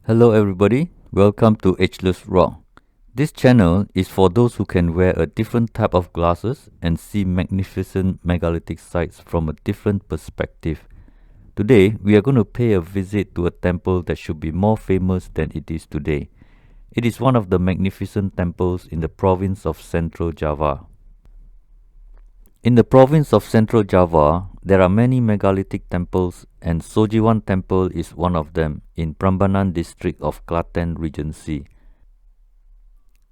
Hello everybody, welcome to Ageless Rock. This channel is for those who can wear a different type of glasses and see magnificent megalithic sites from a different perspective. Today, we are going to pay a visit to a temple that should be more famous than it is today. It is one of the magnificent temples in the province of Central Java. In the province of Central Java, there are many megalithic temples and Sojiwan Temple is one of them in Pramodhawadhani district of Klaten Regency.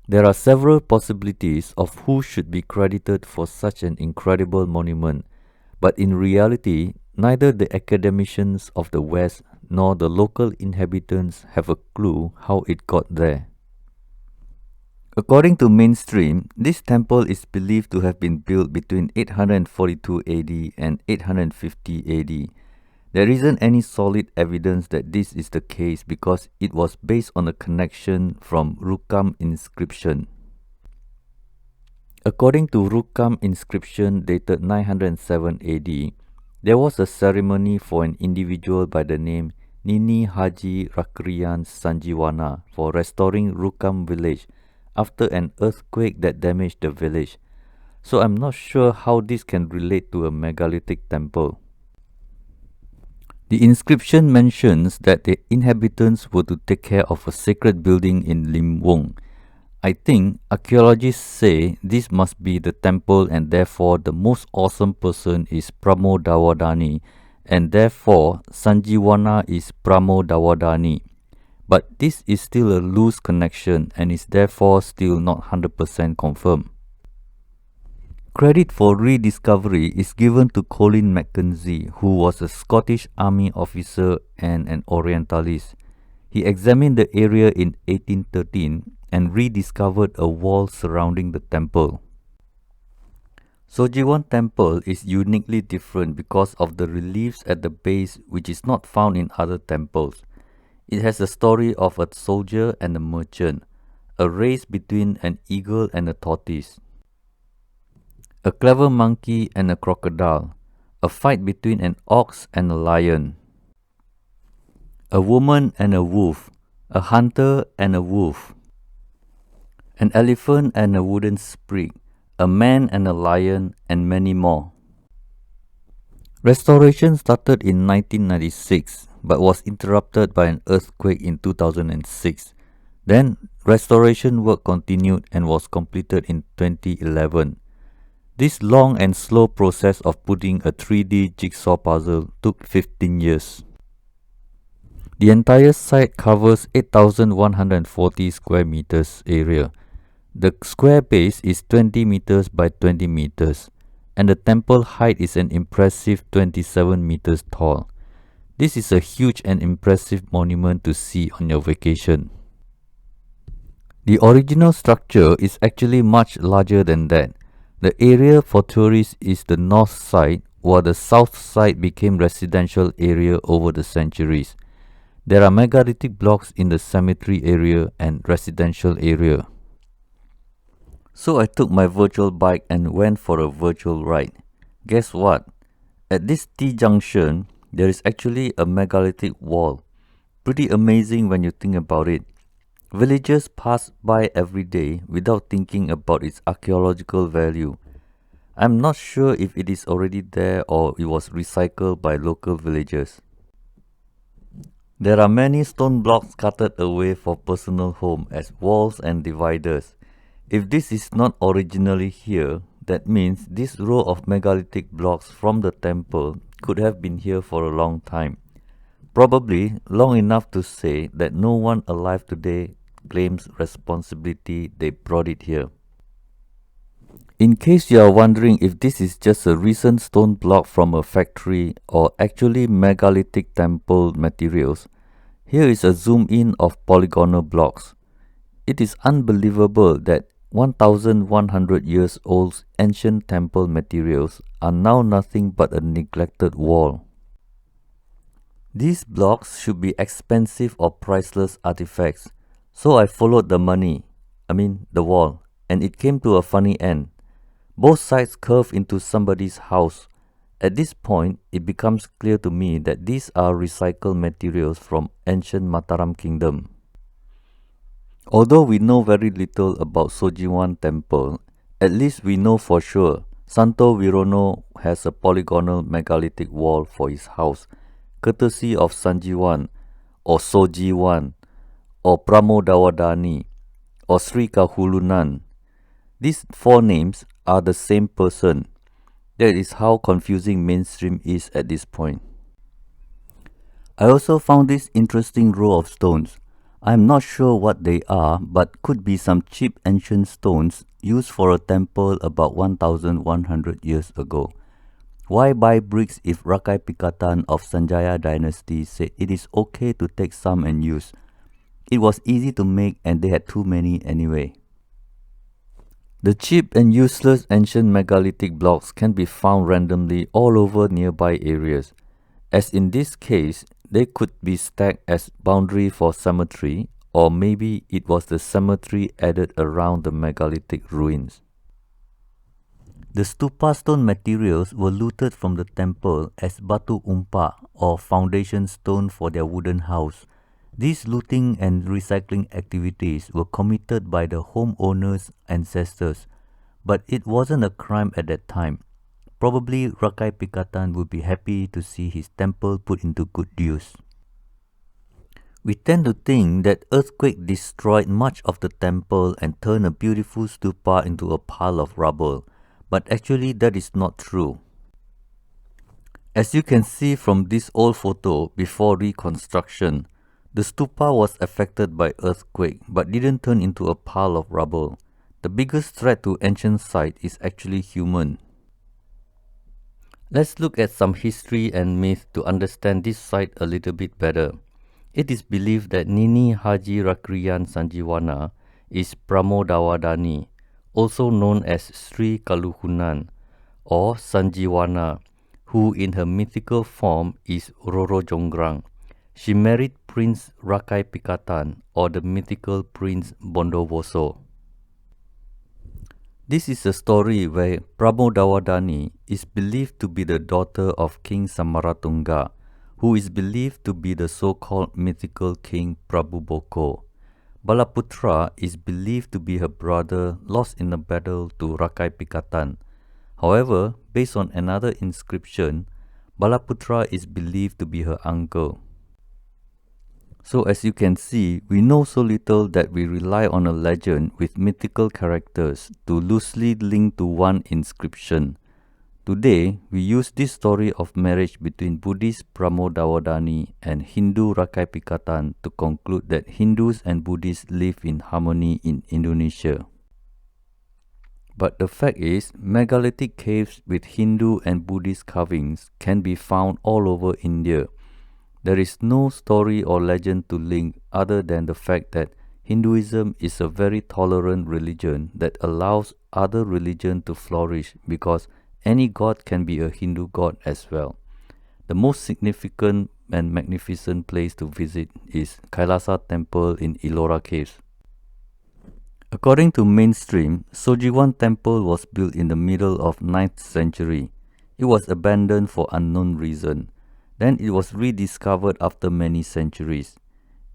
There are several possibilities of who should be credited for such an incredible monument, but in reality, neither the academicians of the West nor the local inhabitants have a clue how it got there. According to mainstream, this temple is believed to have been built between 842 AD and 850 AD. There isn't any solid evidence that this is the case because it was based on a connection from Rukam inscription. According to Rukam inscription dated 907 AD, there was a ceremony for an individual by the name Nini Haji Rakrian Sanjiwana for restoring Rukam village after an earthquake that damaged the village. So I'm not sure how this can relate to a megalithic temple. The inscription mentions that the inhabitants were to take care of a sacred building in Limwong. I think archaeologists say this must be the temple and therefore the most awesome person is Pramodhawadhani and therefore Sajiwan is Pramodhawadhani. But this is still a loose connection and is therefore still not 100% confirmed. Credit for rediscovery is given to Colin Mackenzie, who was a Scottish army officer and an Orientalist. He examined the area in 1813 and rediscovered a wall surrounding the temple. Sajiwan Temple is uniquely different because of the reliefs at the base which is not found in other temples. It has the story of a soldier and a merchant, a race between an eagle and a tortoise, a clever monkey and a crocodile, a fight between an ox and a lion, a woman and a wolf, a hunter and a wolf, an elephant and a wooden sprig, a man and a lion, and many more. Restoration started in 1996 but was interrupted by an earthquake in 2006. Then, restoration work continued and was completed in 2011. This long and slow process of putting a 3D jigsaw puzzle took 15 years. The entire site covers 8,140 square meters area. The square base is 20 meters by 20 meters, and the temple height is an impressive 27 meters tall. This is a huge and impressive monument to see on your vacation. The original structure is actually much larger than that. The area for tourists is the north side, while the south side became residential area over the centuries. There are megalithic blocks in the cemetery area and residential area. So I took my virtual bike and went for a virtual ride. Guess what? At this T-junction, there is actually a megalithic wall. Pretty amazing when you think about it. Villagers pass by every day without thinking about its archaeological value. I'm not sure if it is already there or it was recycled by local villagers. There are many stone blocks cutted away for personal home as walls and dividers. If this is not originally here, that means this row of megalithic blocks from the temple could have been here for a long time. Probably long enough to say that no one alive today claims responsibility they brought it here. In case you are wondering if this is just a recent stone block from a factory or actually megalithic temple materials, here is a zoom in of polygonal blocks. It is unbelievable that 1,100 years old ancient temple materials are now nothing but a neglected wall. These blocks should be expensive or priceless artifacts, so I followed the wall, and it came to a funny end. Both sides curve into somebody's house, At this point, it becomes clear to me that these are recycled materials from ancient Mataram kingdom. Although we know very little about Sojiwan Temple, at least we know for sure Santo Virono has a polygonal megalithic wall for his house, courtesy of Sajiwan or Sojiwan or Pramodhawadhani or Sri Kahulunan. These four names are the same person. That is how confusing mainstream is at this point. I also found this interesting row of stones. I am not sure what they are, but could be some cheap ancient stones used for a temple about 1100 years ago. Why buy bricks if Rakai Pikatan of Sanjaya dynasty said it is okay to take some and use? It was easy to make and they had too many anyway. The cheap and useless ancient megalithic blocks can be found randomly all over nearby areas. As in this case, they could be stacked as boundary for cemetery, or maybe it was the cemetery added around the megalithic ruins. The stupa stone materials were looted from the temple as batu umpa or foundation stone for their wooden house. These looting and recycling activities were committed by the homeowner's ancestors, but it wasn't a crime at that time. Probably Rakai Pikatan would be happy to see his temple put into good use. We tend to think that earthquake destroyed much of the temple and turned a beautiful stupa into a pile of rubble, but actually that is not true. As you can see from this old photo before reconstruction, the stupa was affected by earthquake but didn't turn into a pile of rubble. The biggest threat to ancient site is actually human. Let's look at some history and myth to understand this site a little bit better. It is believed that Nini Haji Rakriyan Sanjiwana is Pramodhawadhani, also known as Sri Kahulunan or Sanjiwana, who in her mythical form is Roro Jonggrang. She married Prince Rakai Pikatan or the mythical Prince Bondowoso. This is a story where Pramodhawadhani is believed to be the daughter of King Samaratunga, who is believed to be the so-called mythical King Prabhuboko. Balaputra is believed to be her brother lost in a battle to Rakai Pikatan. However, based on another inscription, Balaputra is believed to be her uncle. So as you can see, we know so little that we rely on a legend with mythical characters to loosely link to one inscription. Today, we use this story of marriage between Buddhist Pramodhawadhani and Hindu Rakai Pikatan to conclude that Hindus and Buddhists live in harmony in Indonesia. But the fact is, megalithic caves with Hindu and Buddhist carvings can be found all over India. There is no story or legend to link other than the fact that Hinduism is a very tolerant religion that allows other religions to flourish because any god can be a Hindu god as well. The most significant and magnificent place to visit is Kailasa Temple in Ellora Caves. According to mainstream, Sojiwan Temple was built in the middle of 9th century. It was abandoned for unknown reason. Then it was rediscovered after many centuries.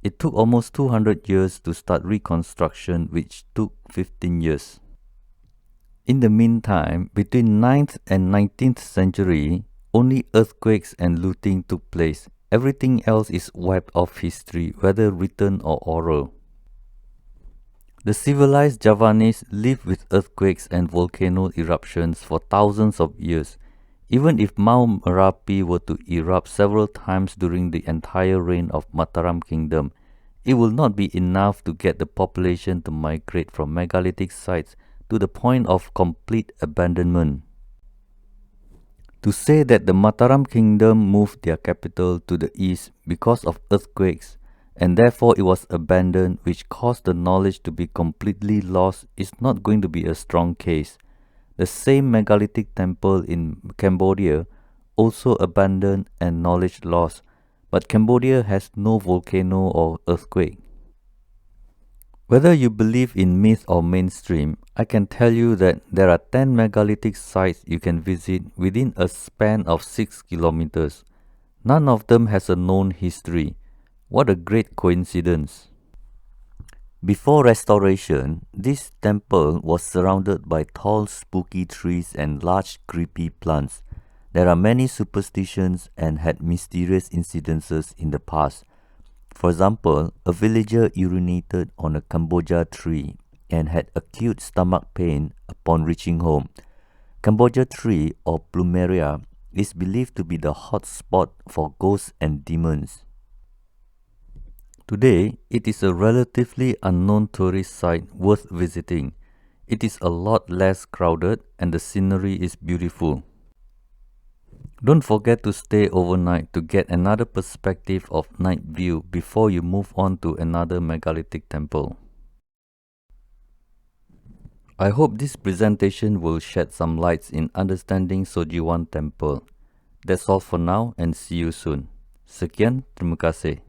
It took almost 200 years to start reconstruction, which took 15 years. In the meantime, between 9th and 19th century, only earthquakes and looting took place. Everything else is wiped off history, whether written or oral. The civilized Javanese lived with earthquakes and volcano eruptions for thousands of years. Even if Mount Merapi were to erupt several times during the entire reign of Mataram Kingdom, it will not be enough to get the population to migrate from megalithic sites to the point of complete abandonment. To say that the Mataram Kingdom moved their capital to the east because of earthquakes and therefore it was abandoned, which caused the knowledge to be completely lost, is not going to be a strong case. The same megalithic temple in Cambodia also abandoned and knowledge lost, but Cambodia has no volcano or earthquake. Whether you believe in myth or mainstream, I can tell you that there are 10 megalithic sites you can visit within a span of 6 kilometers. None of them has a known history. What a great coincidence. Before restoration, this temple was surrounded by tall spooky trees and large creepy plants. There are many superstitions and had mysterious incidences in the past. For example, a villager urinated on a Cambodia tree and had acute stomach pain upon reaching home. Cambodia tree or plumeria is believed to be the hot spot for ghosts and demons. Today, it is a relatively unknown tourist site worth visiting. It is a lot less crowded and the scenery is beautiful. Don't forget to stay overnight to get another perspective of night view before you move on to another megalithic temple. I hope this presentation will shed some lights in understanding Sojiwan Temple. That's all for now and see you soon. Sekian, terima kasih.